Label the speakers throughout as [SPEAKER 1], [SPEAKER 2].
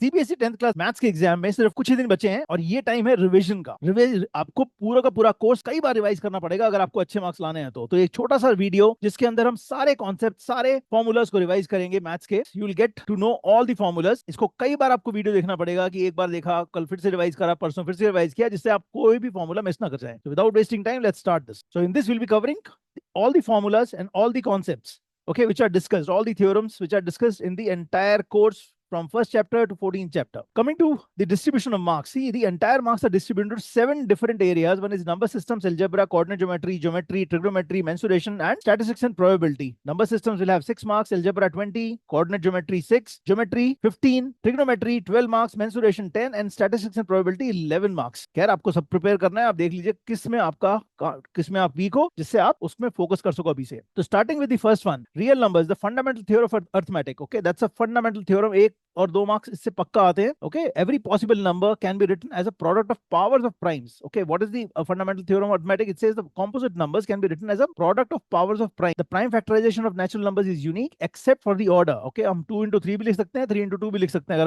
[SPEAKER 1] CBSE 10th class maths के exam में सिर्फ कुछ ही दिन बचे हैं और ये टाइम है रिवीजन का। आपको पूरा का पूरा कोर्स कई बार रिवाइज करना पड़ेगा अगर आपको अच्छे मार्क्स लाने हैं तो एक छोटा सा वीडियो जिसके अंदर हम सारे कॉन्सेप्ट, सारे फॉर्मूलाज को रिवाइज करेंगे मैथ्स के। You will get to know all the formulas. इसको कई बार आपको वीडियो देखना पड़ेगा कि एक बार देखा, कल फिर से रिवाइज करा, परसों फिर से रिवाइज किया, जिससे आप कोई भी फॉर्मूला मिस ना कर जाए। So without wasting time, let's start this. So in this we'll be covering all the formulas and all the concepts, okay, which are discussed, all the theorems which are discussed in the entire course from first chapter to 14th chapter. Coming to the distribution of marks, see, the entire marks are distributed into 7 different areas. One is number systems, algebra, coordinate geometry, trigonometry, mensuration, and statistics and probability. Number systems will have 6 marks, algebra 20, coordinate geometry 6, geometry 15, trigonometry 12 marks, mensuration 10, and statistics and probability 11 marks. खैर आपको सब prepare करना है, आप देख लीजिए किस में आप वीक हो, जिससे आप उसमें फोकस कर सको अभी से। तो starting with the first one, real numbers, the fundamental theorem of arithmetic. Okay, that's a fundamental theorem. 1 और 2 मार्क्स इससे पक्का आते हैं। Okay, every possible number can be written as a product of powers of primes. Okay, what is the fundamental theorem of arithmetic? It says the composite numbers can be written as a product of powers of prime. The prime factorization of natural numbers is unique except for the order. Okay, हम 2 into 3 भी लिख सकते हैं, 3 into 2 भी लिख सकते हैं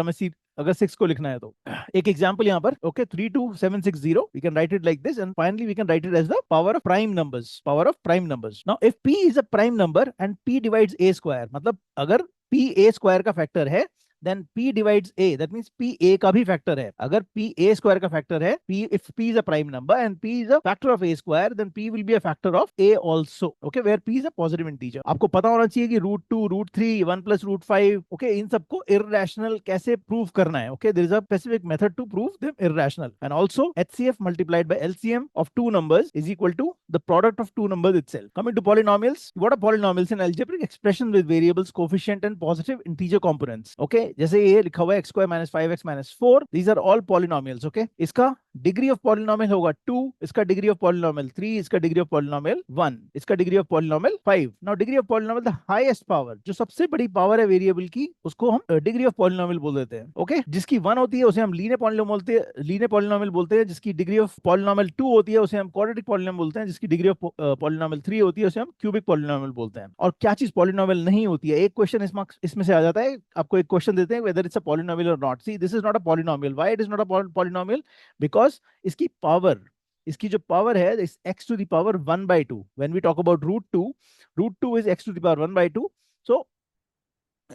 [SPEAKER 1] अगर 6 को लिखना है तो। एक एग्जांपल यहाँ पर, okay, 32760, we can write it like this and finally we can write it as the power of prime numbers, power of prime numbers. Now if p is a prime number and p divides a square, मतलब अगर p a square का factor है, then p divides a, that means p a का भी factor है। अगर p a square का factor है, p, if p is a prime number and p is a factor of a square, then p will be a factor of a also, okay, where p is a positive integer। आपको पता होना चाहिए कि √2, √3, 1 plus √5, okay, इन सबको irrational कैसे prove करना है। okay, there is a specific method to prove them irrational, and also HCF multiplied by LCM of two numbers is equal to the product of two numbers itself। Coming to polynomials, what are polynomials? An algebraic expression with variables, coefficient and positive integer components। okay, जैसे ये लिखा हुआ है x² - 5x - 4, these are all polynomials। okay, इसका degree of polynomial होगा 2, इसका degree of polynomial 3, इसका degree of polynomial 1, इसका degree of polynomial 5। Now degree of polynomial, the highest power, जो सबसे बड़ी पावर है वेरिएबल की, उसको हम डिग्री ऑफ पॉलिनोमियल बोल देते हैं। ओके, जिसकी 1 होती है उसे हम लीनियर पॉलिनोमियल बोलते हैं, जिसकी डिग्री ऑफ पॉलिनोमियल 2 होती है उसे हम क्वाड्रेटिक पॉलिनोमियल बोलते हैं, जिसकी डिग्री ऑफ पॉलिनोमियल 3 होती है उसे हम क्यूबिक पॉलिनोमियल बोलते हैं। और क्या चीज पॉलिनोमियल नहीं होती है? एक क्वेश्चन इसमें से आ जाता है, आपको एक क्वेश्चन देते हैं वेदर इट्स अ पॉलिनोमियल और not. See, this is not a polynomial. Why it is not a polynomial? Because इसकी पावर, इसकी जो पावर है, इस x to the power 1/2। when we talk about √2 is x to the power 1/2। so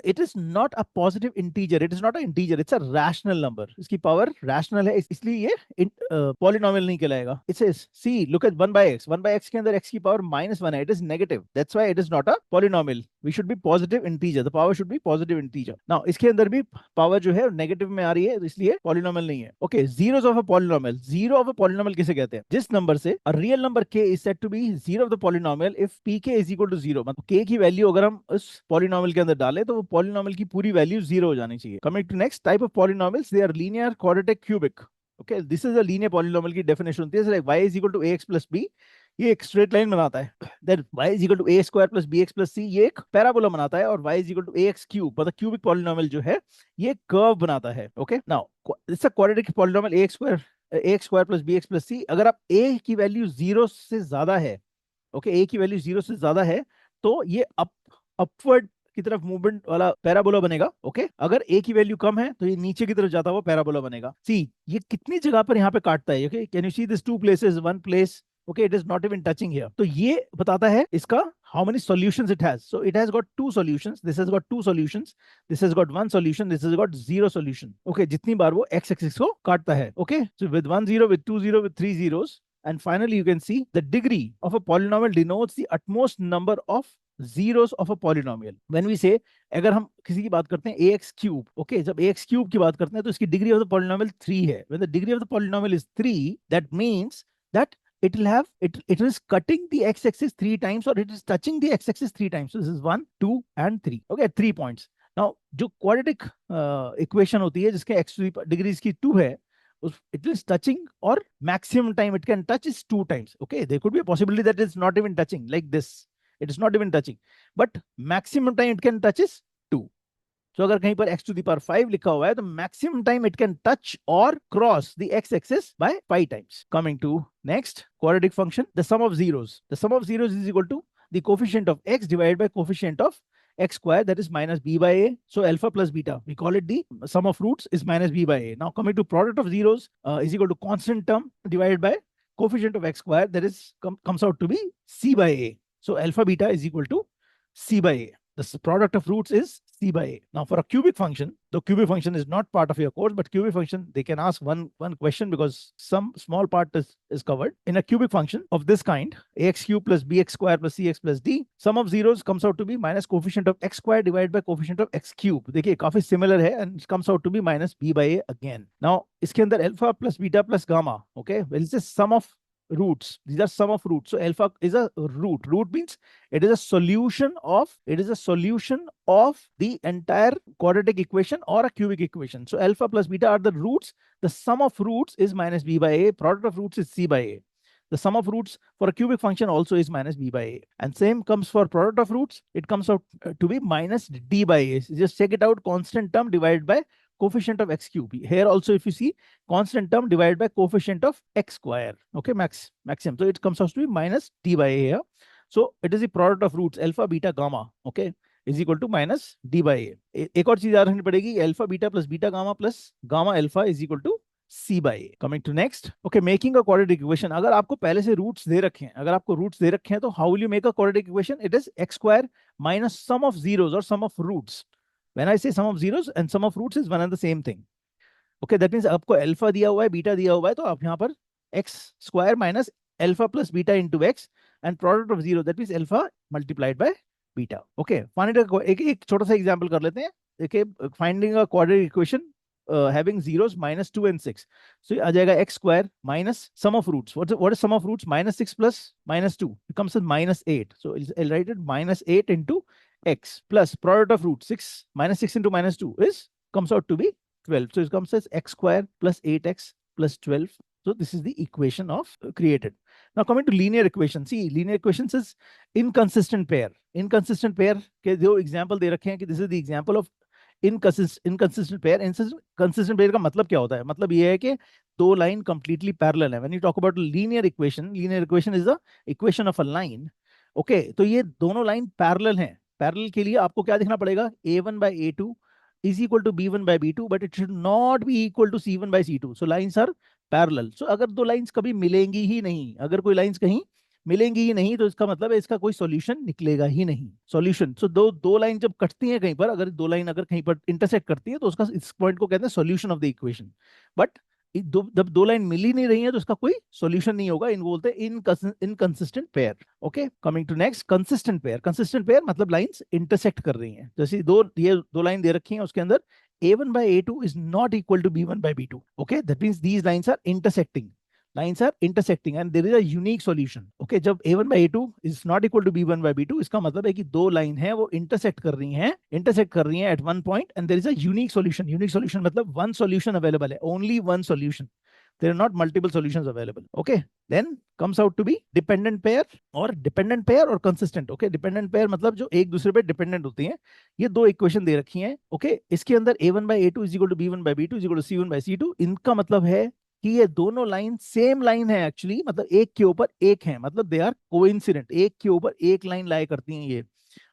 [SPEAKER 1] it is not a positive integer, it is not an integer, it's a rational number। इसकी power rational है, इसलिए ये polynomial नहीं कहलाएगा। It says, see, look at 1/x, 1/x के अंदर x की power -1 है, it is negative, that's why it is not a polynomial। we should be positive integer, the power should be positive integer। now इसके अंदर भी power जो है negative में आ रही है, इसलिए पॉलिनोमियल नहीं है। Okay, zeros of a polynomial, zero of a polynomial किसे कहते हैं? जिस नंबर से a real number k is said to be zero of the polynomial if pk is equal to 0। मतलब k की वैल्यू अगर हम उस पॉलिनोमियल के अंदर डालें तो वो पॉलिनोमियल की पूरी वैल्यू 0 हो जानी चाहिए। Coming to next type of polynomials, they are linear, quadratic, cubic. Okay, this is a linear polynomial की डेफिनेशन होती है, like y is equal to ax plus b, ये एक स्ट्रेट लाइन बनाता है। Then y is equal to a square plus bx plus c, ये एक parabola बनाता है। और y is equal to ax cube, मतलब क्यूबिक पॉलिनोमियल जो है ये कर्व बनाता है। Okay, now it's a quadratic polynomial ax square plus bx plus c। अगर आप a की वैल्यू 0 से ज्यादा है, ओके, a की वैल्यू 0 से ज्यादा है, तो ये अपवर्ड की तरफ मूवमेंट वाला पैराबोला बनेगा। ओके, अगर a की वैल्यू कम है तो ये नीचे की तरफ जाता हुआ पैराबोला बनेगा। सी, ये कितनी जगह पर यहाँ पे काटता है? Okay, can you see this 2 places, 1 place? okay, it is not even touching here। तो ये बताता है इसका how many solutions it has। so it has got 2 solutions, this has got 2 solutions, this has got 1 solution, this has got 0 solution। okay, जितनी बार वो x axis को काटता है। okay, so with 1 0, with 2 0, with 3 zeros, and finally you can see the degree of a polynomial denotes the utmost number of zeros of a polynomial। when we say, अगर हम किसी की बात करते हैं ax cube, okay, जब ax cube की बात करते हैं तो इसकी डिग्री ऑफ द पॉलिनोमियल 3 है। when the degree of the polynomial is 3, that means that it will have it is cutting the x-axis 3 times or it is touching the x-axis 3 times। so this is 1 2 and 3। okay, 3 points। now जो quadratic equation होती है जिसके x degree की 2 है, it is touching, or maximum time it can touch is 2 times। okay, there could be a possibility that it's not even touching, like this, it is not even touching, but maximum time it can touch is 2। तो अगर कहीं पर x to the power 5 लिखा हुआ है तो maximum time it can touch or cross the x-axis by 5 times। Coming to next quadratic function, the sum of zeros is equal to the coefficient of x divided by coefficient of x square, that is minus b by a. So alpha plus beta, we call it the sum of roots is minus b by a. Now coming to product of zeros is equal to constant term divided by coefficient of x square, that is comes out to be c by a. So alpha beta is equal to c by a. The product of roots is c by a. Now for a cubic function, the cubic function is not part of your course, but cubic function, they can ask one question because some small part is covered. In a cubic function of this kind, ax cube plus bx square plus cx plus d, sum of zeros comes out to be minus coefficient of x square divided by coefficient of x cube. देखिए काफी similar है, and it comes out to be minus b by a again. Now इसके अंदर alpha plus beta plus gamma, okay, well it's a sum of roots. These are sum of roots. So alpha is a root. Root means it is a solution of the entire quadratic equation or a cubic equation. So alpha plus beta are the roots. The sum of roots is minus b by a. Product of roots is c by a. The sum of roots for a cubic function also is minus b by a. And same comes for product of roots. It comes out to be minus d by a. Just check it out. Constant term divided by coefficient of x cube. Here also, if you see, constant term divided by coefficient of x square. Okay, maximum. So it comes out to be minus d by a here. So it is the product of roots alpha, beta, gamma. Okay, is equal to minus d by a. एक और चीज याद रखनी पड़ेगी, alpha beta plus beta gamma plus gamma alpha is equal to c by a. Coming to next, okay, making a quadratic equation. अगर आपको पहले से roots दे रखे हैं, तो how will you make a quadratic equation? It is x square minus sum of zeros or sum of roots. When I say sum of zeros and sum of roots is one and the same thing. Okay, that means आपको alpha दिया हुआ है, beta दिया हुआ है, तो आप यहाँ पर x square minus alpha plus beta into x and product of zero, that means alpha multiplied by beta. Okay, एक छोटा सा example कर लेते हैं. Okay, finding a quadratic equation having zeros minus 2 and 6. So आ जाएगा x square minus sum of roots. What is sum of roots? Minus 6 plus minus 2 becomes minus 8. So I'll write it minus 8 into x plus product of root 6 minus 6 into minus 2 is comes out to be 12. So it comes as x square plus 8x plus 12. So this is the equation of created. Now coming to linear equation. See, linear equations is inconsistent pair. Inconsistent pair के जो example दे रखे हैं कि this is the example of inconsistent pair. Inconsistent pair का मतलब क्या होता है? मतलब ये है कि दो line completely parallel है. When you talk about linear equation is the equation of a line. Okay, तो ये दोनों line parallel हैं. पैरेलल के लिए आपको क्या देखना पड़ेगा? a1 by a2 is equal to b1 by b2, but it should not be equal to c1 by c2. So lines are parallel. So अगर दो लाइंस कभी मिलेंगी ही नहीं, अगर कोई लाइंस कहीं मिलेंगी ही नहीं, तो इसका मतलब है इसका कोई सॉल्यूशन निकलेगा ही नहीं. सॉल्यूशन, सो दो लाइन जब कटती हैं कहीं पर, अगर दो लाइन अगर कहीं पर इंटरसेक्ट करती है, तो उसका इस पॉइंट को कहते हैं solution of the equation. But जब दो लाइन मिल ही नहीं रही है, तो इसका कोई सॉल्यूशन नहीं होगा. इनको बोलते हैं inconsistent pair. Okay, coming to next, consistent pair. Consistent pair मतलब लाइंस इंटरसेक्ट कर रही हैं. जैसे ये दो लाइन दे रखी हैं, उसके अंदर a1 by a2 is not equal to b1 by b2. Okay, that means these lines are intersecting. Lines are intersecting and there is a unique solution. Okay, जब a1 by a2 is not equal to b1 by b2, इसका मतलब है कि दो line है वो intersect कर रही हैं at one point and there is a unique solution. Unique solution मतलब one solution available है, only one solution. There are not multiple solutions available. Okay, then comes out to be dependent pair or consistent. Okay, dependent pair मतलब जो एक दूसरे पे dependent होती हैं. ये दो इक्वेशन दे रखी हैं. Okay, इसके अंदर a1 by a2 is equal to b1 by b2 is equal to c1 by c2. इनका मतलब है कि ये दोनों लाइन सेम लाइन है एक्चुअली, मतलब एक के ऊपर एक है, मतलब दे आर कोइंसिडेंट, एक के ऊपर एक लाइन लाया करती हैं ये.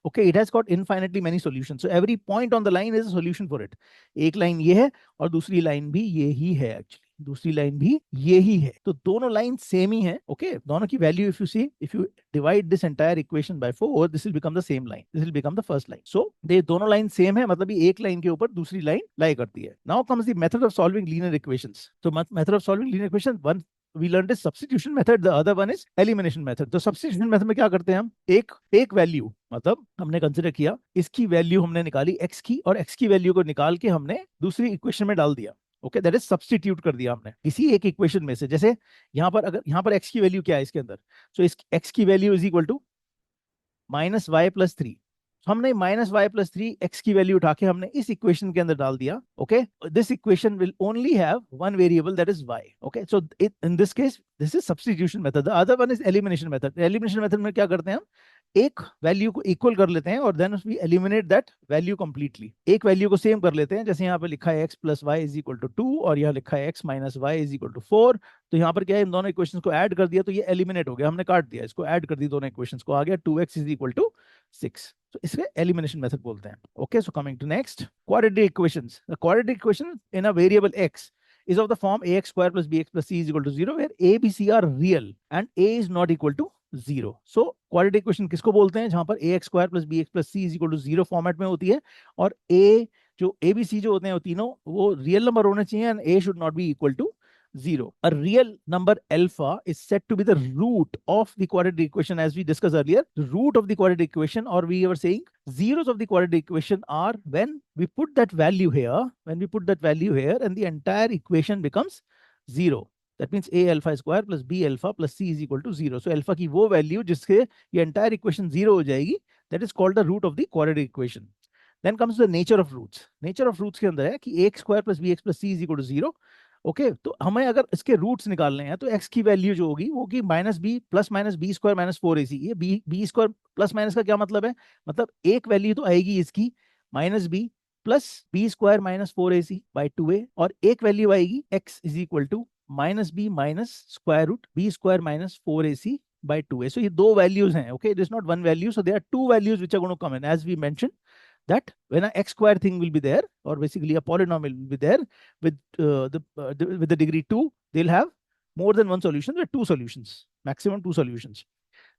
[SPEAKER 1] Okay, it has got infinitely many solutions, so every point on the line is a solution for it. एक लाइन ये है और दूसरी लाइन भी ये ही है, एक्चुअली दूसरी लाइन भी ये ही है, तो दोनों लाइन सेम ही है. ओके, दोनों की value if you divide this entire equation by 4, this will become the same line, this will become the first line. So they दोनों लाइन सेम है, मतलब ये एक लाइन के ऊपर दूसरी लाइन लाई करती है. Now comes the method of solving linear equations. तो method of solving linear equation, one we learned is substitution method, the other one is elimination method. तो substitution method में क्या करते हैं हम, एक वैल्यू, मतलब हमने कंसिडर किया इसकी वैल्यू हमने निकाली x की, और x की वैल्यू को निकाल के हमने दूसरी इक्वेशन में डाल दिया. ओके, दैट इज सब्स्टिट्यूट कर दिया हमने किसी एक इक्वेशन में से. जैसे यहाँ पर, अगर यहाँ पर x की वैल्यू क्या है इसके अंदर, सो इस x की value is equal to minus y plus 3. हमने माइनस वाई प्लस 3 एक्स की वैल्यू उठा के हमने इस इक्वेशन के अंदर डाल दिया. Okay, this equation will only have one variable, that is y. Okay, so in this case this is substitution method. The other one is elimination method. Elimination method में क्या करते हैं हम, एक वैल्यू को इक्वल कर लेते हैं और then we eliminate that value completely. एक वैल्यू को सेम कर लेते हैं, जैसे यहाँ पे लिखा है x plus y is equal to 2 और यहाँ लिखा है x minus y is equal to 4. तो यहाँ पर क्या है, इन दोनों इक्वेशंस को ऐड कर दिया तो ये एलिमिनेट हो गया, हमने काट दिया, इसको ऐड कर दी दोनों इक्वेशंस को, आ गया 2x इज इक्वल टू 6. तो इसके एलिमिनेशन मेथड बोलते हैं. Okay, so coming to next, quadratic equations. The quadratic equation in a variable x is of the form ax square plus bx plus c is equal to 0, where a, b, c are real and a is not equal to 0. So quadratic equation किसको बोलते हैं? जहां पर ax square plus bx plus c is equal to 0 format में होती है, और a जो a b c जो होते हैं वो तीनों वो रियल नंबर होने चाहिए, and a should not be equal to 0. A real number alpha is said to be the root of the quadratic equation, as we discussed earlier. The root of the quadratic equation, or we were saying zeros of the quadratic equation, are when we put that value here, and the entire equation becomes 0. That means a alpha square plus b alpha plus c is equal to 0. So alpha की वो value जिसके ये entire equation 0 हो जाएगी, that is called the root of the quadratic equation. Then comes the nature of roots. Nature of roots के अंदर है कि ax square plus bx plus c is equal to 0. Okay तो हमें अगर इसके रूट्स निकालने हैं तो x की वैल्यू जो होगी वो होगी minus b plus minus b square minus 4ac. ये बी स्क्वायर प्लस माइनस का क्या मतलब है? मतलब एक वैल्यू तो आएगी इसकी minus b plus b square minus 4ac by 2a, और एक वैल्यू आएगी x is equal to minus b minus square root b square minus 4ac by 2a. So ये दो वैल्यूज हैं. Okay, it is not one value, so there are two values which are going to come in, as we mentioned that when a x square thing will be there, or basically a polynomial will be there with with the degree 2, they'll have more than one solution. There are two solutions, maximum two solutions.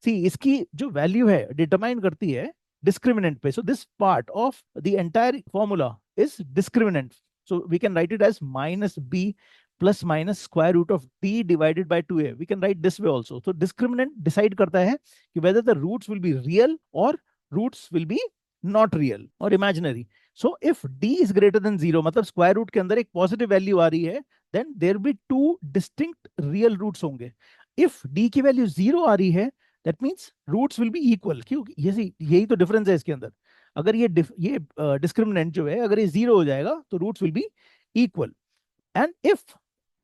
[SPEAKER 1] See, इसकी जो value है determine करती है discriminant पे. So this part of the entire formula is discriminant. So we can write it as minus b plus minus square root of d divided by 2a. We can write this way also. So discriminant decide करता है कि whether the roots will be real or roots will be not real or imaginary. So if d is greater than 0, मतलब square root के अंदर एक positive value आ रही है, then there will be two distinct real roots होंगे. If d की value 0 आ रही है, that means roots will be equal. क्योंकि यही तो difference है इसके अंदर. अगर ये discriminant जो है अगर ये 0 हो जाएगा तो roots will be equal. And if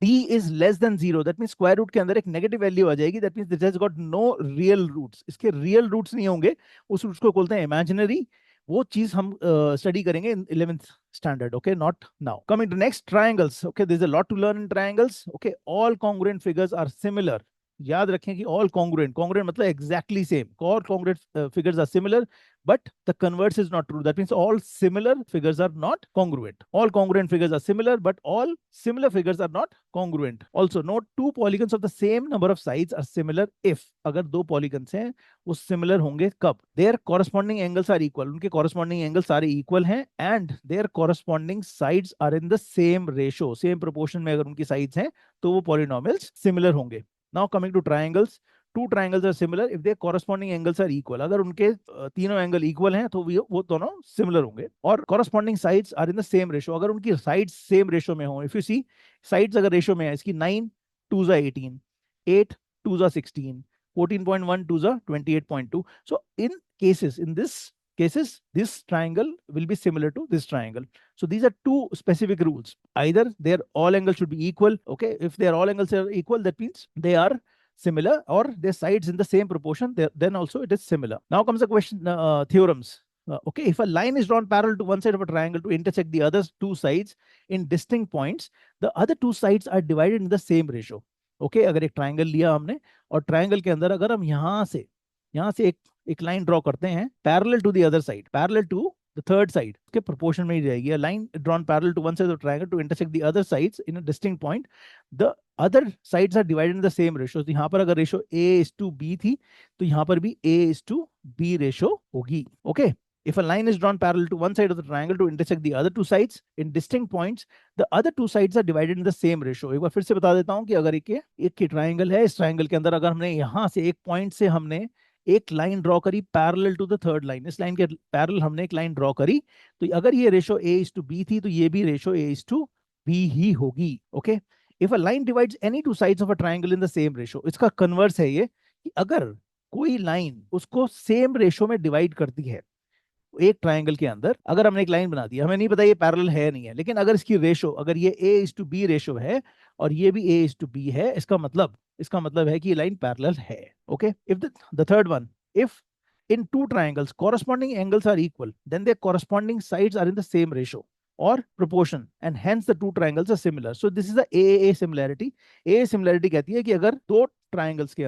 [SPEAKER 1] d is less than 0, that means square root के अंदर एक negative value आ जाएगी. That means this has got no real roots. इसके real roots नहीं होंगे. उस roots को बोलते हैं imaginary. वो चीज हम स्टडी करेंगे in 11th standard. Okay, not now. Coming to next, triangles. Okay, there is a lot to learn in triangles. Okay, all congruent figures are similar. याद रखें कि ऑल कॉन्ग्रुएंट मतलब exactly same. All congruent figures are similar, but the converse is not true. That means all similar figures are not congruent. All congruent figures are similar, but all similar figures are not congruent. Also note, two polygons of the same number of sides are similar if, अगर दो polygons हैं वो similar होंगे कब? Their corresponding angles are equal. उनके corresponding angles सारे equal हैं, and their corresponding sides are in the same ratio, same proportion में अगर उनकी sides हैं तो वो polynomials similar होंगे. Now coming to triangles. Two triangles are similar if their corresponding angles are equal. अगर उनके तीनों एंगल इक्वल हैं तो वो दोनों सिमिलर होंगे. और corresponding sides are in the same ratio. अगर उनकी sides सेम रेशियो में हो, if you see sides अगर रेशियो में है, इसकी 9 2 18, 8 2 16, 14.1 2 28.2. So in this cases this triangle will be similar to this triangle. So these are two specific rules. Either their all angles should be equal. Okay, if their all angles are equal, that means they are similar, or their sides in the same proportion, then also it is similar. Now comes the question, theorems. Okay, if a line is drawn parallel to one side of a triangle to intersect the other two sides in distinct points, the other two sides are divided in the same ratio. Okay, अगर एक triangle लिया हमने और triangle के अंदर अगर हम यहाँ से एक लाइन ड्रॉ करते हैं parallel to the other side, parallel to the third side के proportion में ही रहेगी. A line drawn parallel to one side of the triangle to intersect the other sides in a distinct point, the other sides are divided in the same ratio. तो यहाँ पर अगर ratio a is to b थी तो यहाँ पर भी a is to b ratio होगी. Okay, if a line is drawn parallel to one side of the triangle to intersect the other two sides in distinct points, the other two sides are divided in the same ratio. एक बार फिर से बता देता हूँ कि अगर एक की ट्राइंगल है, इस ट्राइंगल के अंदर अगर हमने यहाँ से एक पॉइंट से हमने एक लाइन ड्रॉ करी parallel to the third line, इस लाइन के पैरेलल हमने एक लाइन ड्रॉ करी, तो अगर ये ratio a is to b थी तो ये भी ratio a is to b ही होगी. Okay, if a line divides any two sides of a triangle in the same ratio, इसका कन्वर्स है ये कि अगर कोई लाइन उसको सेम रेशियो में डिवाइड करती है एक ट्रायंगल के अंदर, अगर हमने एक लाइन बना दी, हमें नहीं पता ये पैरेलल है नहीं है, लेकिन अगर इसकी रेशियो, अगर ये a is to b ratio है और ये भी a is to b है, इसका मतलब है कि ये लाइन पैरेलल है. Okay, if the third one, if in two triangles corresponding angles are equal, then their corresponding sides are in the same ratio or proportion, and hence the two triangles are similar. So this is the AAA similarity. AAA similarity कहती है कि अगर दो triangles के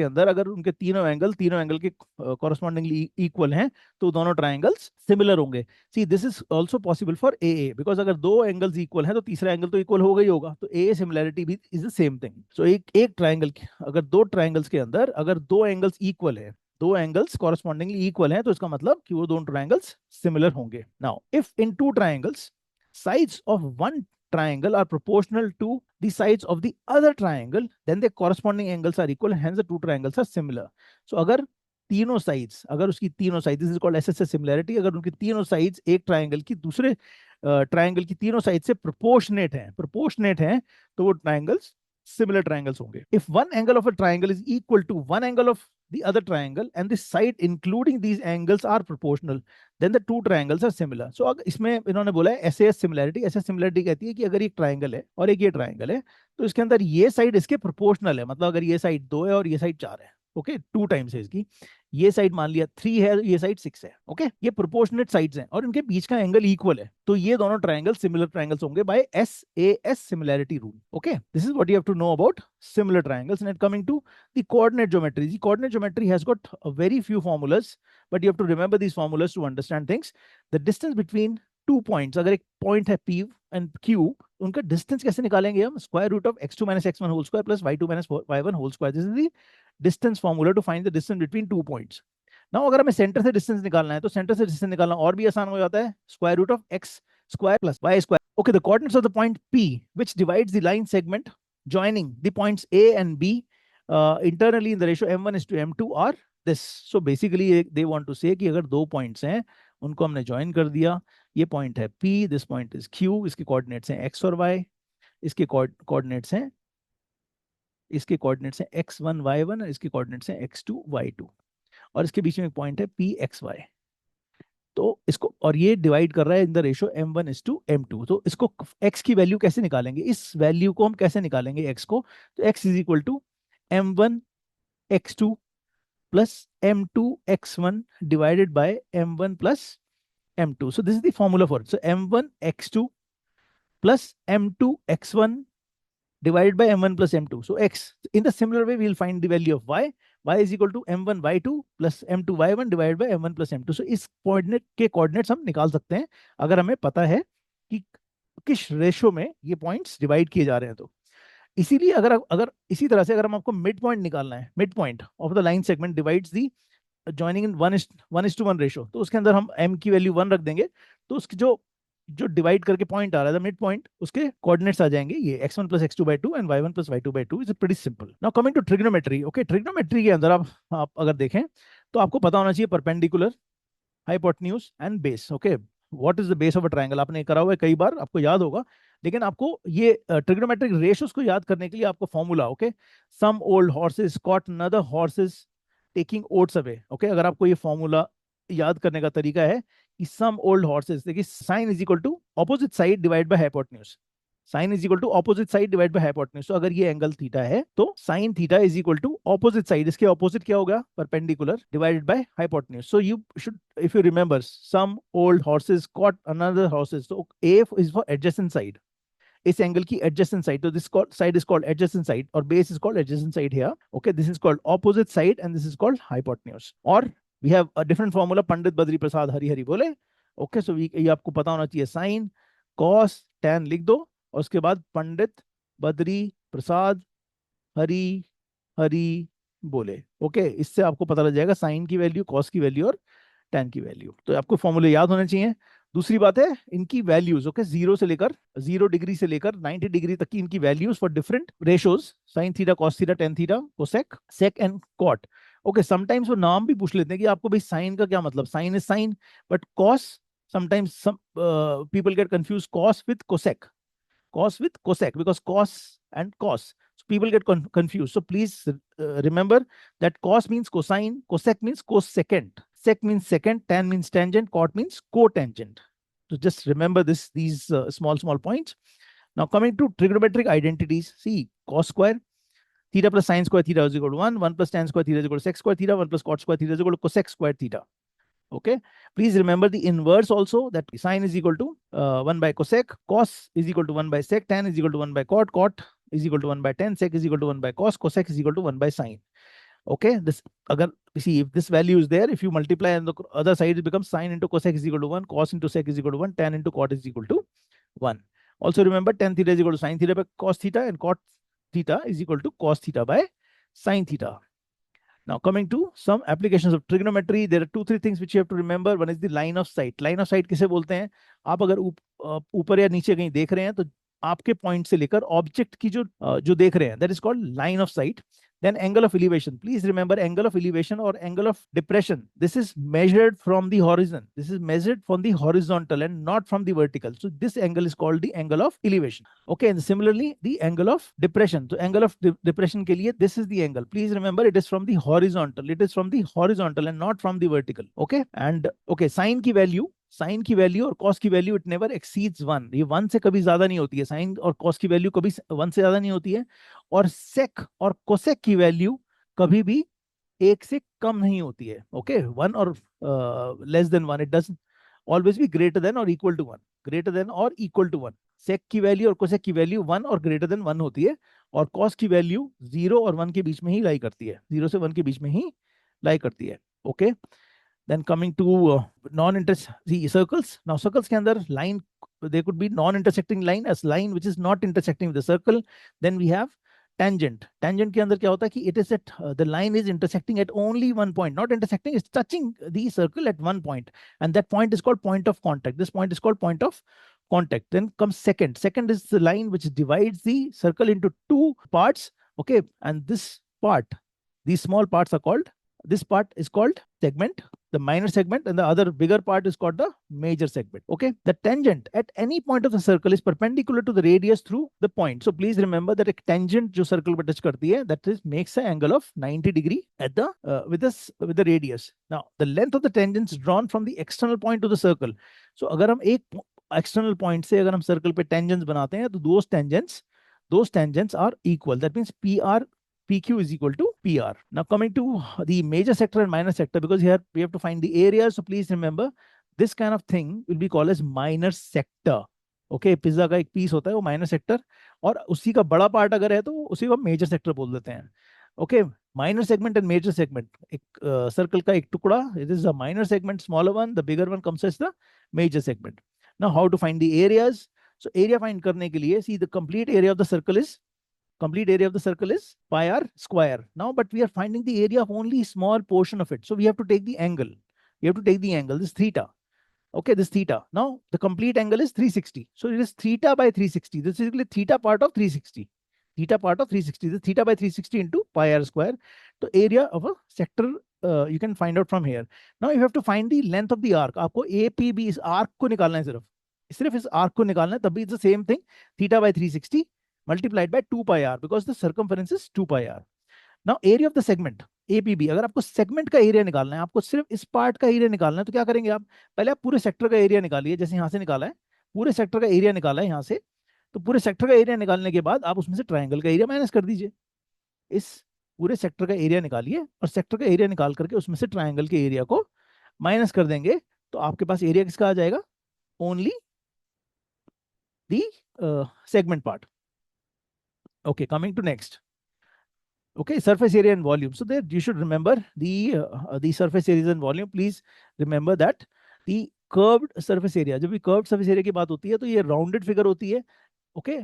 [SPEAKER 1] अंदर, अगर उनके तीनों एंगल के कॉरस्पॉन्डिंगली इक्वल हैं, तो दोनों ट्राइंगल्स सिमिलर होंगे। सी this is also possible for a because अगर दो एंगल्स इक्वल हैं तो तीसरा एंगल तो इक्वल होगा ही होगा, तो ए सिमिलैरिटी भी इज द सेम थिंग। सो एक ट्राइंगल, अगर दो ट्राइंगल्स के अंदर अगर दो एंगल्स इक्वल है, दो एंगल्स कॉरस्पॉन्डिंगली इक्वल हैं, तो इसका मतलब कि वो दोनों ट्राइंगल्स सिमिलर होंगे। Now if in two triangles sides of one triangle are proportional to the sides of the other triangle, then the corresponding angles are equal, hence the two triangles are similar. So अगर तीनों sides, अगर उसकी तीनों side, this is called SSS similarity, अगर उनकी तीनों sides एक triangle की दूसरे ट्राइंगल की तीनों साइड से प्रोपोर्शनेट हैं, तो वो ट्राइंगल्स सिमिलर ट्राइंगल्स होंगे। If one angle of a triangle is equal to one angle of the other triangle and the side including these angles are proportional, then the two triangles are similar. So अगर इसमें इन्होंने बोला है SAS similarity कहती है कि अगर एक ट्राइंगल है और एक ये ट्राइंगल है, तो इसके अंदर ये साइड इसके प्रोपोर्शनल है, मतलब अगर ये साइड 2 है और ये साइड 4 है, ओके, 2 टाइम्स है इसकी, ये साइड मान लिया 3 है, ये साइड 6 है, ओके, ये प्रोपोर्शनेट साइड्स हैं और इनके बीच का एंगल इक्वल है, तो ये दोनों ट्राइंगल सिमिलर ट्राइंगल्स होंगे by SAS similarity rule. Okay, this is what you have to know about similar triangles. And coming to the coordinate geometry, the coordinate geometry has got a very few formulas, but you have to remember these formulas to understand things. The distance between two points, अगर एक point है P and Q, उनका distance कैसे निकालेंगे हम? Square root of x2 minus x1 whole square plus y2 minus y1 whole square. This is the distance formula to find the distance between two points. Now अगर हमें centre से distance निकालना है, तो सेंटर से डिस्टेंस निकालना और भी आसान हो जाता है, square root of x square plus y square. Okay, the coordinates of the point P, which divides the line segment joining the points A and B internally in the ratio m1 is to m2 are this. So basically they want to say कि अगर दो points हैं, उनको हमने join कर दिया, ये point है P, this point is Q, इसके coordinates हैं x और y, इसके coordinates हैं x1 y1, इसके coordinates हैं x2 y2, और इसके बीच में एक पॉइंट है पी एक्स वाई, तो इसको, और ये डिवाइड कर रहा है in the ratio m1 is to m2, तो इसको x की वैल्यू कैसे निकालेंगे, इस वैल्यू को हम कैसे निकालेंगे x को, तो x is equal to m1 x2 plus m2 x1 divided by m1 plus m2. So this is the formula for it. So m1 x2 plus m2 x1 divided by m1 plus m2. So x, in the similar way, we will find the value of y. Y is equal to m1 y2 plus m2 y1 divided by m1 plus m2. So इस coordinate के coordinates हम निकाल सकते हैं अगर हमें पता है कि किस रेशो में ये पॉइंट्स डिवाइड किए जा रहे हैं। तो इसीलिए अगर इसी तरह से अगर हम आपको मिड पॉइंट निकालना है, mid point of the line segment divides the joining in 1:1 ratio, तो उसके अंदर हम m की वैल्यू 1 रख देंगे, तो उसकी जो डिवाइड करके पॉइंट आ रहा है मिड पॉइंट, उसके कोऑर्डिनेट्स आ जाएंगे ये x1 plus x2 by 2 and y1 plus y2 by 2. Is pretty simple. Now coming to trigonometry. Okay, trigonometry के अंदर आप अगर देखें तो आपको पता होना चाहिए perpendicular, hypotenuse and base. Okay, what is the base of a triangle, आपने करा हुआ है कई बार, आपको याद होगा, लेकिन आपको ये ट्रिग्नोमेट्रिक रेशियोज को याद करने के लिए आपको formula, okay, some old horses caught another horses taking oats away. Okay, अगर आपको ये फॉर्मूला याद करने का तरीका है कि सम ओल्ड हॉर्सेस, देखिए sine is equal to opposite side divide by hypotenuse, sine is equal to opposite side divide by hypotenuse. तो अगर ये एंगल थीटा है तो sine theta is equal to opposite side, इसके ऑपोजिट क्या होगा, perpendicular divided by hypotenuse. So you should, if you remember, some old horses caught another horses, तो a is for adjacent side, इस angle की adjacent side, तो this side is called adjacent side और base is called adjacent side here. Okay, this is called opposite side and this is called hypotenuse. और we have a different formula, Pandit Badri Prasad Hari Hari बोले. Okay, सो ये आपको पता होना चाहिए, sine cos tan लिख दो और उसके बाद पंडित बद्री प्रसाद हरि हरि बोले. ओके, इससे आपको पता लग जाएगा साइन की वैल्यू, कॉस की वैल्यू और टैन की वैल्यू. तो आपको फॉर्मूले याद होने चाहिए. दूसरी बात है इनकी वैल्यूज. ओके, 0 डिग्री से लेकर 90 डिग्री तक की इनकी values for different ratios, sine theta, cos theta, tan theta, cosec, sec and cot. Okay, sometimes वो नाम भी पूछ लेते हैं कि आपको भाई साइन का क्या मतलब, sine is sine, but cos, sometimes some people get confused cos with cosec because cos and cos, so people get confused. So please remember that cos means cosine, cosec means cosecant, sec means secant, tan means tangent, cot means cotangent. So just remember these small points. Now coming to trigonometric identities, see cos square theta plus sin square theta is equal to 1 plus tan square theta is equal to sec square theta, 1 plus cot square theta is equal to cosec square theta. Okay, please remember the inverse also, that sine is equal to 1 by cosec, cos is equal to 1 by sec, tan is equal to 1 by cot, cot is equal to 1 by 10, sec is equal to 1 by cos, cosec is equal to 1 by sin. Okay, this agar see if this value is there, if you multiply on the other side, it becomes sin into cosec is equal to 1, cos into sec is equal to 1, tan into cot is equal to 1. Also remember tan theta is equal to sin theta by cos theta, and cot theta is equal to cos theta by sin theta. Now coming to some applications of trigonometry, there are 2-3 things which you have to remember. One is the line of sight. Line of sight किसे बोलते हैं? आप अगर ऊपर या नीचे कहीं देख रहे हैं तो आपके पॉइंट से लेकर ऑब्जेक्ट की जो देख रहे हैं, that is called line of sight. Then angle of elevation. Please remember angle of elevation or angle of depression. This is measured from the horizon. This is measured from the horizontal and not from the vertical. So this angle is called the angle of elevation. Okay, and similarly the angle of depression. So angle of depression के लिए this is the angle. Please remember it is from the horizontal. It is from the horizontal and not from the vertical. Okay, and okay, sine की value, sign की value और cos की value it never exceeds 1. ये 1 से कभी ज्यादा नहीं होती है. साइन और कॉस की वैल्यू कभी 1 से ज्यादा नहीं होती है, और सेक और कोसेक की वैल्यू कभी भी 1 से कम नहीं होती है. ओके, 1 और less than 1. It doesn't always be greater than और इक्वल टू 1. ग्रेटर देन और इक्वल टू 1. सेक की वैल्यू और कोसेक की वैल्यू 1 और ग्रेटर देन 1 होती है, और कॉस की वैल्यू 0 और 1 के बीच में ही लाई करती है. 0 से 1 के बीच में ही लाई करती है. Okay, then coming to non-intersecting circles. Now circles के अंदर line, there could be non-intersecting line as line which is not intersecting with the circle. Then we have tangent. Tangent के अंदर क्या होता है कि it is at the line is intersecting at only one point, not intersecting, it's touching the circle at one point, and that point is called point of contact. This point is called point of contact. Then comes second. Second is the line which divides the circle into two parts. Okay, and this part, these small parts are called, this part is called segment, the minor segment, and the other bigger part is called the major segment. Okay, the tangent at any point of the circle is perpendicular to the radius through the point. So please remember that a tangent जो circle पे touch करती है, that is makes an angle of 90 degree at the with the radius. Now the length of the tangent is drawn from the external point to the circle. So अगर हम एक external point से अगर हम circle पे tangents बनाते हैं, तो those tangents are equal. That means PQ is equal to PR. Now coming to the major sector and minor sector, because here we have to find the area. So please remember this kind of thing will be called as minor sector. Okay, pizza का एक piece होता है वो minor sector, और उसी का बड़ा part अगर है तो उसी को मेजर सेक्टर बोल देते हैं. Okay, minor segment and major segment. एक सर्कल का एक टुकड़ा, it is the minor segment, smaller one, the bigger one comes as the major segment. Now how to find the areas. So area find करने के लिए, see the complete area of the circle is, complete area of the circle is pi r square. Now, but we are finding the area of only small portion of it. So we have to take the angle. We have to take the angle, this theta. Okay, this theta. Now, the complete angle is 360. So it is theta by 360. This is basically theta part of 360. Theta part of 360. This is theta by 360 into pi r square. So area of a sector you can find out from here. Now you have to find the length of the arc. आपको APB इस arc को निकालना है, सिर्फ इस arc को निकालना है, तभी it's the same thing. Theta by 360 multiplied by 2 pi r, because the circumference is 2 pi r. Now area of the segment APB, अगर आपको सेगमेंट का एरिया निकालना है, आपको सिर्फ इस पार्ट का एरिया निकालना है, तो क्या करेंगे आप, पहले आप पूरे सेक्टर का एरिया निकालिए. जैसे यहाँ से निकाला है, पूरे सेक्टर का एरिया निकाला है यहाँ से, तो पूरे सेक्टर का एरिया निकालने के बाद आप उसमें से ट्राइंगल का एरिया माइनस कर दीजिए. इस पूरे सेक्टर का एरिया निकालिए और सेक्टर का एरिया निकाल करके उसमें से ट्राइंगल के एरिया को माइनस कर देंगे, तो आपके पास एरिया किसका आ जाएगा, only the segment part. Okay, coming to next. Okay, surface area and volume. So there you should remember the surface area and volume. Please remember that the curved surface area, जब भी curved surface area की बात होती है तो ये rounded figure होती है. Okay,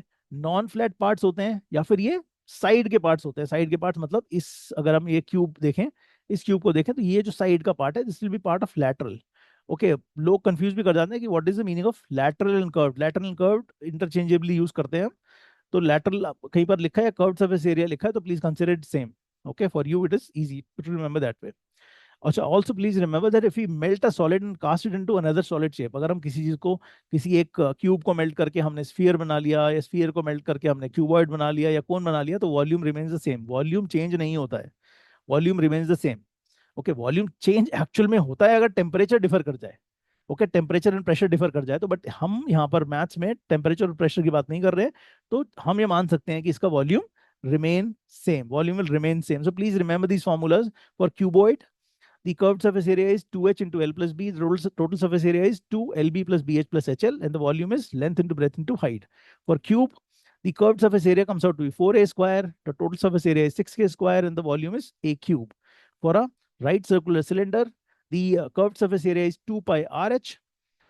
[SPEAKER 1] non flat parts होते हैं, या फिर ये साइड के पार्ट्स होते हैं. साइड के पार्ट्स मतलब इस, अगर हम ये क्यूब देखें, इस क्यूब को देखें, तो ये जो साइड का पार्ट है, this will be part of lateral. Okay, लोग कंफ्यूज भी कर जाते हैं कि what is the meaning of lateral and curved. Lateral and curved interchangeably use करते हैं. तो लैटरल कहीं पर लिखा है, कर्व्ड सरफेस एरिया लिखा है, तो please consider it same. Okay, for you it is easy to remember that way. अच्छा, also please remember that if we melt a solid and cast it into another solid shape, अगर हम किसी चीज को, किसी एक क्यूब को melt करके हमने स्फीयर बना लिया, या स्फीयर को मेल्ट करके हमने क्यूबॉइड बना लिया या कोन बना लिया, तो volume remains the same. Volume change नहीं होता है, volume remains the same. Okay, volume change actual में होता है अगर टेम्परेचर डिफर कर जाए. Okay, temperature and pressure differ कर जाए तो, बट हम यहाँ पर मैथ्स में टेम्परेचर और प्रेशर की बात नहीं कर रहे हैं, तो हम ये मान सकते हैं कि इसका volume remain same. Volume will remain same. So please remember these formulas. For cuboid, the curved surface area is 2h into L plus B. The total surface area is 2LB plus BH plus HL, and the volume is length into breadth into height. For cube, The curved surface area comes out to be 4a square. The total surface area is 6k square, and the volume is a cube. For a right circular cylinder, the curved surface area is 2 pi rh.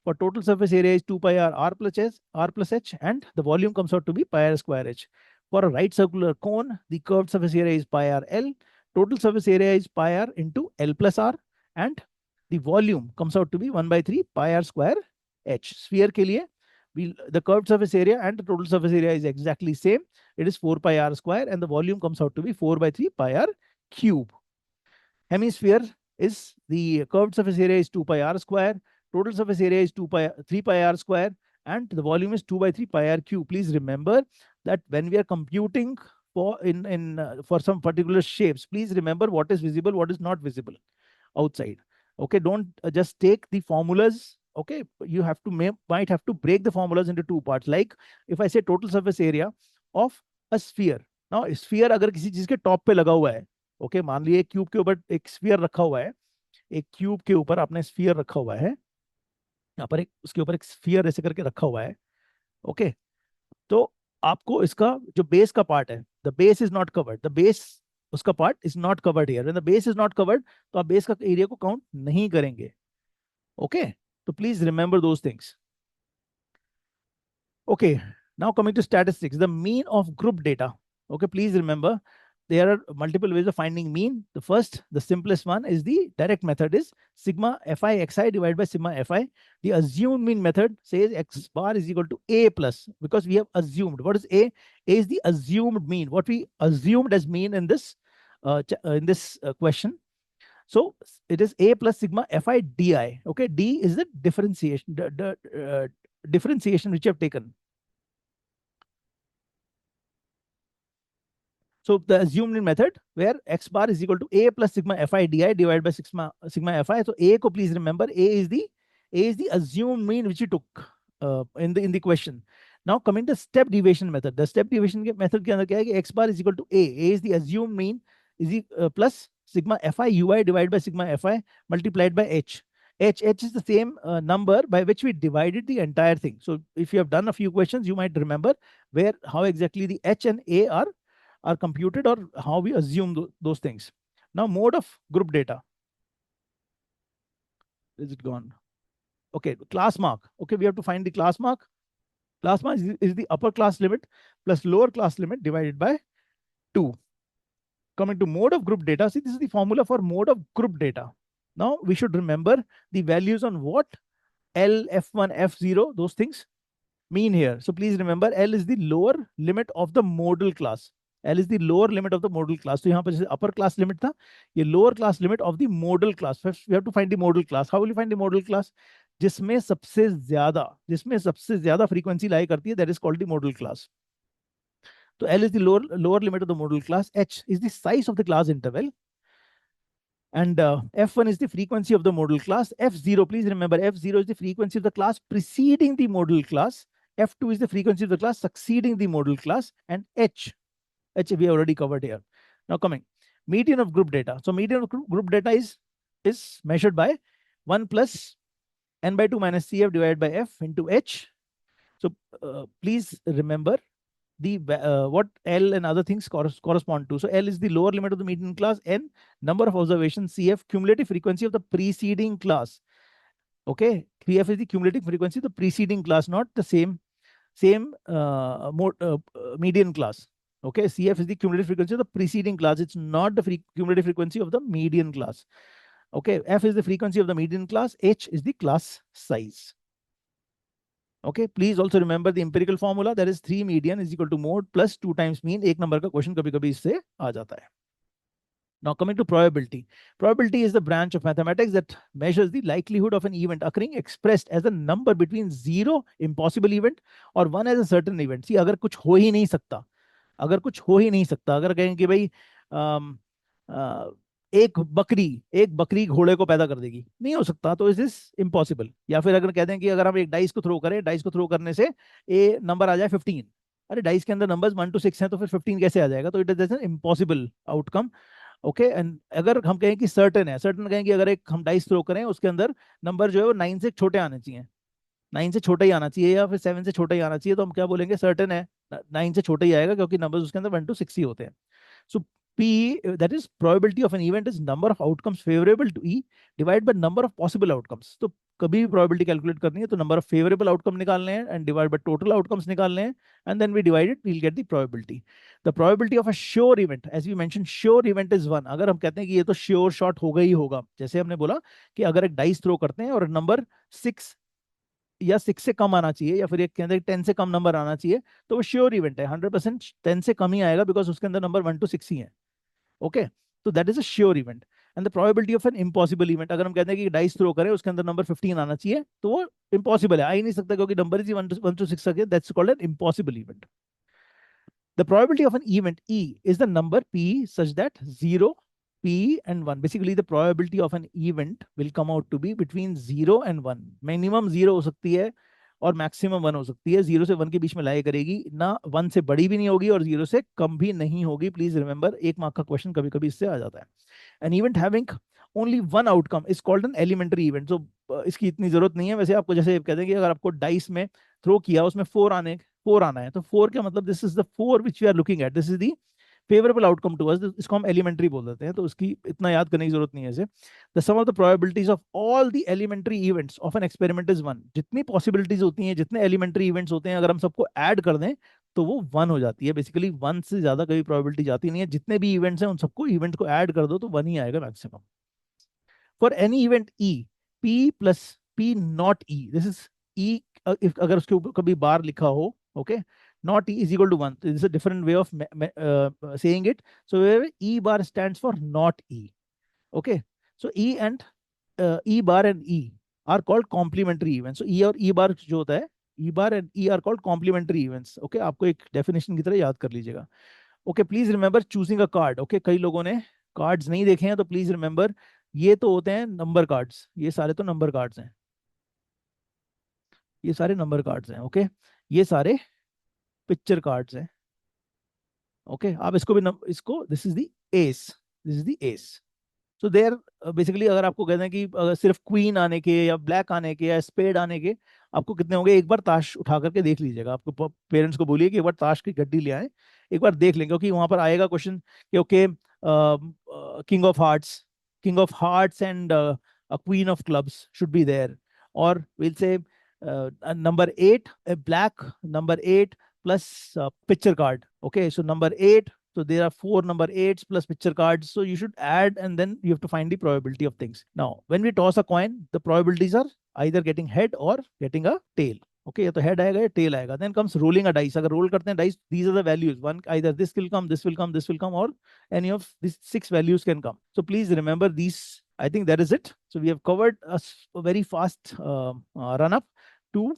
[SPEAKER 1] For total surface area is 2 pi r plus h, and the volume comes out to be pi r square h. For a right circular cone, the curved surface area is pi r l. Total surface area is pi r into l plus r, and the volume comes out to be 1 by 3 pi r square h. Sphere के लिए the curved surface area and the total surface area is exactly same. It is 4 pi r square, and the volume comes out to be 4 by 3 pi r cube. Hemisphere is the curved surface area is 2 pi r square, total surface area is 3 pi r square, and the volume is 2 by 3 pi r cube. Please remember that when we are computing for some particular shapes, please remember what is visible, what is not visible outside. Okay, don't just take the formulas. Okay, you have to might have to break the formulas into two parts. Like if I say total surface area of a sphere, now sphere अगर किसी चीज के top पे लगा हुआ है, okay, मान लीजिए क्यूब के ऊपर एक स्फीयर रखा हुआ है, एक क्यूब के ऊपर आपने स्फीयर रखा हुआ है, यहाँ पर एक उसके ऊपर एक स्फीयर ऐसे करके रखा हुआ है, ओके, तो आपको इसका जो बेस का पार्ट है, the base is not covered, the base उसका part is not covered here, when the base is not covered तो आप बेस का एरिया को काउंट नहीं करेंगे, ओके, तो please remember those things. Okay, now coming to statistics, the mean of group data. Okay, please remember there are multiple ways of finding mean. The simplest one is the direct method is sigma fi xi divided by sigma fi. The assumed mean method says x bar is equal to a plus, because we have assumed. What is a? A is the assumed mean, what we assumed as mean in this question. So it is a plus sigma fi di. Okay, d is the differentiation, differentiation which you have taken. So the assumed mean method where x bar is equal to a plus sigma fi di divided by sigma fi. So a ko please remember, a is the assumed mean which you took in the question. Now coming to step deviation method, the step deviation method के अंदर क्या है कि x bar is equal to a is the assumed mean is plus sigma fi ui divided by sigma fi multiplied by h. H is the same number by which we divided the entire thing. So if you have done a few questions, you might remember how exactly the h and a are computed, or how we assume those things. Now mode of group data. Is it gone? Okay, class mark. Okay, we have to find the class mark. Class mark is the upper class limit plus lower class limit divided by 2. Coming to mode of group data, see, this is the formula for mode of group data. Now we should remember the values on what? L, F1, F0, those things mean here. So please remember, L is the lower limit of the modal class. L is the lower limit of the modal class. So यहाँ पर जैसे upper class limit था, ये lower class limit of the modal class. First we have to find the modal class. How will you find the modal class? जिसमें सबसे ज्यादा frequency lie करती है, that is called the modal class. So L is the lower limit of the modal class. H is the size of the class interval. And F1 is the frequency of the modal class. F0, please remember, F0 is the frequency of the class preceding the modal class. F2 is the frequency of the class succeeding the modal class. And H we already covered here. Now coming, median of group data. So median of group data is measured by 1 plus n by 2 minus cf divided by f into h. So please remember the what L and other things correspond to. So L is the lower limit of the median class, n number of observations, cf cumulative frequency of the preceding class. Okay, cf is the cumulative frequency of the preceding class, not the same median class. Okay, CF is the cumulative frequency of the preceding class. It's not the cumulative frequency of the median class. Okay, F is the frequency of the median class. H is the class size. Okay, please also remember the empirical formula. That is 3 median is equal to mode plus 2 times mean. एक number का question कभी-कभी इससे आ जाता है. Now coming to probability. Probability is the branch of mathematics that measures the likelihood of an event occurring expressed as a number between 0 impossible event or 1 as a certain event. See, अगर कुछ हो ही नहीं सकता, अगर कहें कि भाई एक बकरी घोड़े को पैदा कर देगी, नहीं हो सकता, तो इज दिस इम्पॉसिबल. या फिर अगर कहते हैं कि अगर हम एक डाइस को थ्रो करें, डाइस को थ्रो करने से ए नंबर आ जाए 15, अरे डाइस के अंदर नंबर्स 1 to 6 हैं, तो फिर 15 कैसे आ जाएगा? तो it is an impossible outcome. Okay, and अगर हम कहें कि सर्टन है, सर्टन कहें कि अगर एक हम डाइस थ्रो करें उसके अंदर नंबर जो है वो 9 से छोटे आने चाहिए, 9 से छोटा ही आना चाहिए या फिर 7 से छोटा ही आना चाहिए, तो हम क्या बोलेंगे, सर्टेन है 9 से छोटा ही आएगा, क्योंकि नंबर्स उसके अंदर 1 to 6 ही होते हैं। सो P, that is probability of an event, is number of outcomes favorable to E divided by number of possible outcomes. तो कभी भी probability कैलकुलेट करनी है तो number of favorable outcome निकालने हैं and divide by total outcomes निकालने हैं, and then we divide it, we'll get the probability. The probability of a sure event, as we mentioned, sure event is 1. अगर हम कहते हैं कि ये तो sure shot होगा ही होगा, जैसे हमने बोला कि अगर एक डाइस थ्रो करते हैं और नंबर 6 या 6 से कम आना चाहिए, या फिर एक के अंदर 10 से कम नंबर आना चाहिए, तो वो श्योर इवेंट है, 100% 10 से कम ही आएगा, बिकॉज उसके अंदर नंबर 1 to 6 ही है। ओके, तो that is a sure event. And the probability of an impossible event, अगर हम कहते हैं कि डाइस थ्रो करें उसके अंदर नंबर 15 आना चाहिए, तो वो इम्पॉसिबल है, आ ही नहीं सकता, क्योंकि नंबर इज 1 to 6 है, that's called an impossible event. The probability of an event E is the number P such that 0, P and 1. Basically, the probability of an event will come out to be between 0 and 1. Minimum 0 हो सकती है और maximum 1 हो सकती है। 0 से 1 के बीच में लाई करेगी ना, 1 से बड़ी भी नहीं होगी और 0 से कम भी नहीं होगी। प्लीज रिमेंबर, 1 मार्क का क्वेश्चन कभी कभी इससे आ जाता है। An event having only one outcome is called an elementary event. So इसकी इतनी जरूरत नहीं है। वैसे आपको जैसे कहते हैं कि अगर आपको डाइस में थ्रो किया, उसमें 4 आना है, तो 4 का मतलब this is the 4 which we are looking at, this is the favourable outcome to us, इसको हम एलिमेंट्री बोल देते हैं, तो उसकी इतना याद करने की जरूरत नहीं है इसे। The sum of the probabilities of all the elementary events of an experiment is 1। जितनी पॉसिबिलिटीज होती हैं, जितने एलिमेंट्री इवेंट्स होते हैं, अगर हम सबको ऐड कर दें तो वो 1 हो जाती है। बेसिकली 1 से ज्यादा कभी प्रोबेबिलिटी जाती नहीं है, जितने भी इवेंट्स हैं उन सबको इवेंट को ऐड कर दो तो 1 ही आएगा maximum. For any event E, P plus P not E, this is E, अगर उसके ऊपर कभी बार लिखा हो, okay, not e is equal to 1. This is a different way of saying it. So e bar stands for not e. Okay. So e bar and e are called complementary events. So e और e bar जो होता है, e bar and e are called complementary events. Okay, आपको एक definition की तरह याद कर लीजिएगा। Okay, please remember choosing a card. Okay, कई लोगों ने कार्ड्स नहीं देखे हैं, तो प्लीज रिमेंबर ये तो होते हैं नंबर कार्ड्स, ये सारे तो नंबर कार्ड्स हैं, ये सारे नंबर कार्ड्स हैं। ओके, ये सारे पिक्चर कार्ड्स हैं। ओके, आप इसको भी इसको, this is the S, this is the S. So there basically अगर आपको कहते हैं कि अगर सिर्फ क्वीन आने के या ब्लैक आने के या स्पेड आने के आपको कितने होंगे, एक बार ताश उठा करके देख लीजिएगा। आपको पेरेंट्स को बोलिए कि एक बार ताश की गड्डी ले आए, एक बार देख लेंगे, क्योंकि वहां पर आएगा क्वेश्चन कि okay, king of hearts, and a queen of clubs should be there, or we'll say number 8, a black number 8 plus picture card. Okay, so number 8, so there are 4 number 8s plus picture cards, so you should add and then you have to find the probability of things. Now when we toss a coin, the probabilities are either getting head or getting a tail. Okay, या तो head आएगा या tail आएगा। Then comes rolling a dice, अगर roll करते हैं dice, these are the values, one either this will come, this will come, this will come, or any of these 6 values can come. So please remember these. I think that is it. So we have covered a very fast run up to,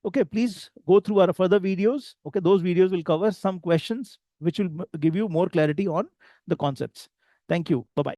[SPEAKER 1] okay, please go through our further videos. Okay, those videos will cover some questions which will give you more clarity on the concepts. Thank you. Bye bye.